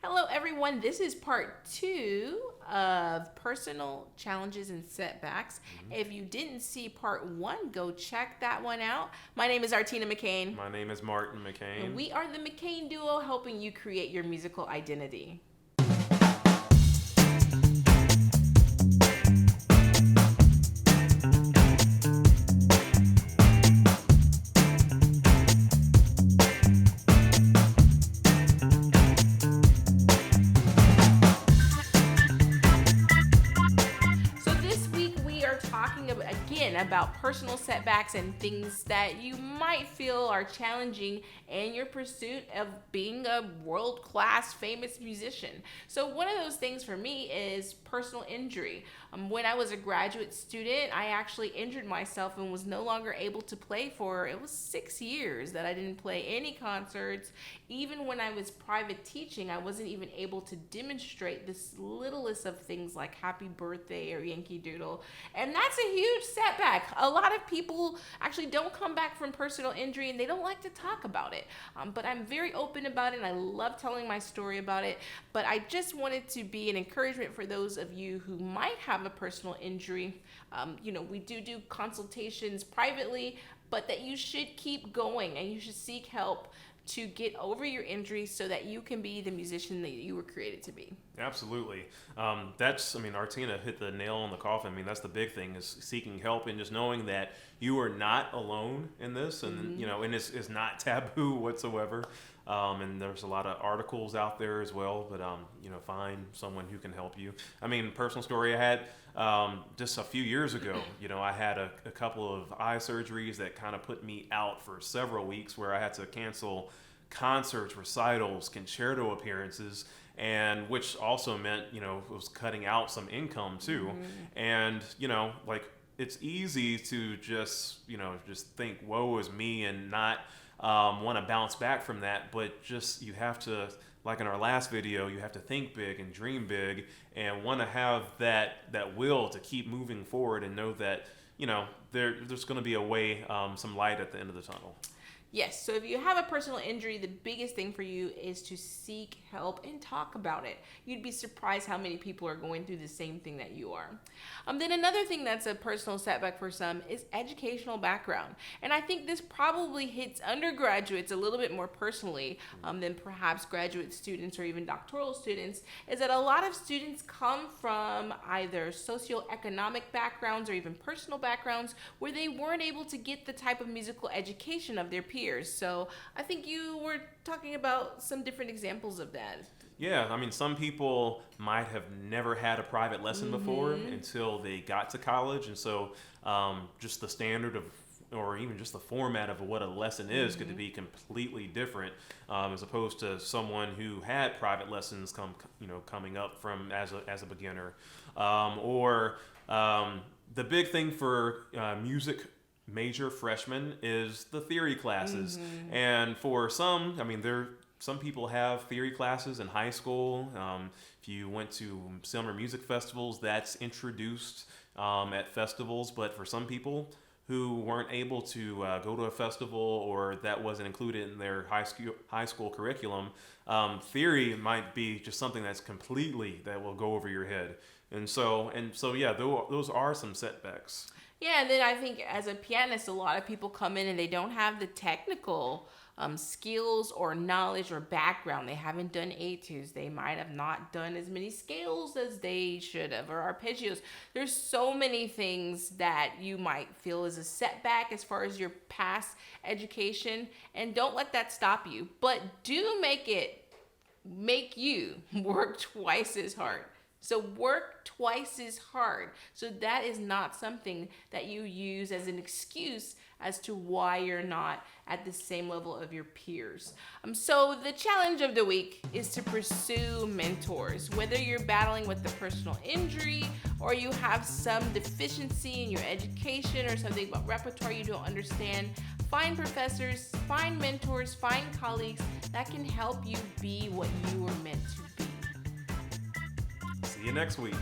Hello, everyone. This is part 2 of personal challenges and setbacks. If you didn't see part 1, go check that one out. My name is Artina McCain, My name is Martin McCain. and we are the McCain Duo, helping you create your musical identity. So this week we are talking again about personal setbacks and things that you might feel are challenging in your pursuit of being a world-class famous musician. So one of those things for me is personal injury. When I was a graduate student, I actually injured myself and was no longer able to play for, it was 6 years that I didn't play any concerts. Even when I was private teaching, I wasn't even able to demonstrate this littlest of things like happy birthday or Yankee Doodle. And that's a huge setback. A lot of people actually don't come back from personal injury and they don't like to talk about it. But I'm very open about it and I love telling my story about it. But I just wanted to be an encouragement for those of you who might have a personal injury. We do consultations privately, but that you should keep going and you should seek help to get over your injury so that you can be the musician that you were created to be. Absolutely. Artina hit the nail on the coffin. That's the big thing is seeking help and just knowing that you are not alone in this and, and it's not taboo whatsoever. And there's a lot of articles out there as well, but, find someone who can help you. Personal story I had just a few years ago, I had a couple of eye surgeries that kind of put me out for several weeks where I had to cancel concerts, recitals, concerto appearances, and which also meant, it was cutting out some income too. And, it's easy to just think, woe is me and not want to bounce back from that, but just you have to, like in our last video, you have to think big and dream big and want to have that will to keep moving forward and know that there's going to be a way, some light at the end of the tunnel. Yes, so if you have a personal injury, the biggest thing for you is to seek help and talk about it. You'd be surprised how many people are going through the same thing that you are. Then another thing that's a personal setback for some is educational background. And I think this probably hits undergraduates a little bit more personally than perhaps graduate students or even doctoral students, is that a lot of students come from either socioeconomic backgrounds or even personal backgrounds where they weren't able to get the type of musical education of their peers. So I think you were talking about some different examples of that. Yeah, some people might have never had a private lesson before until they got to college. And so just the standard of, or even just the format of what a lesson is could be completely different as opposed to someone who had private lessons coming up from as a beginner. The big thing for music major freshmen is the theory classes. And for some, some people have theory classes in high school. If you went to summer music festivals, that's introduced at festivals. But for some people who weren't able to go to a festival or that wasn't included in their high school curriculum, theory might be just something that's completely that will go over your head. And so yeah, those are some setbacks. Yeah, and then I think as a pianist, a lot of people come in and they don't have the technical skills or knowledge or background. They haven't done etudes. They might have not done as many scales as they should have, or arpeggios. There's so many things that you might feel is a setback as far as your past education, and don't let that stop you. But do make you work twice as hard. So work twice as hard. So that is not something that you use as an excuse as to why you're not at the same level of your peers. So the challenge of the week is to pursue mentors. Whether you're battling with a personal injury or you have some deficiency in your education or something about repertoire you don't understand, find professors, find mentors, find colleagues that can help you be what you were meant to be. See you next week.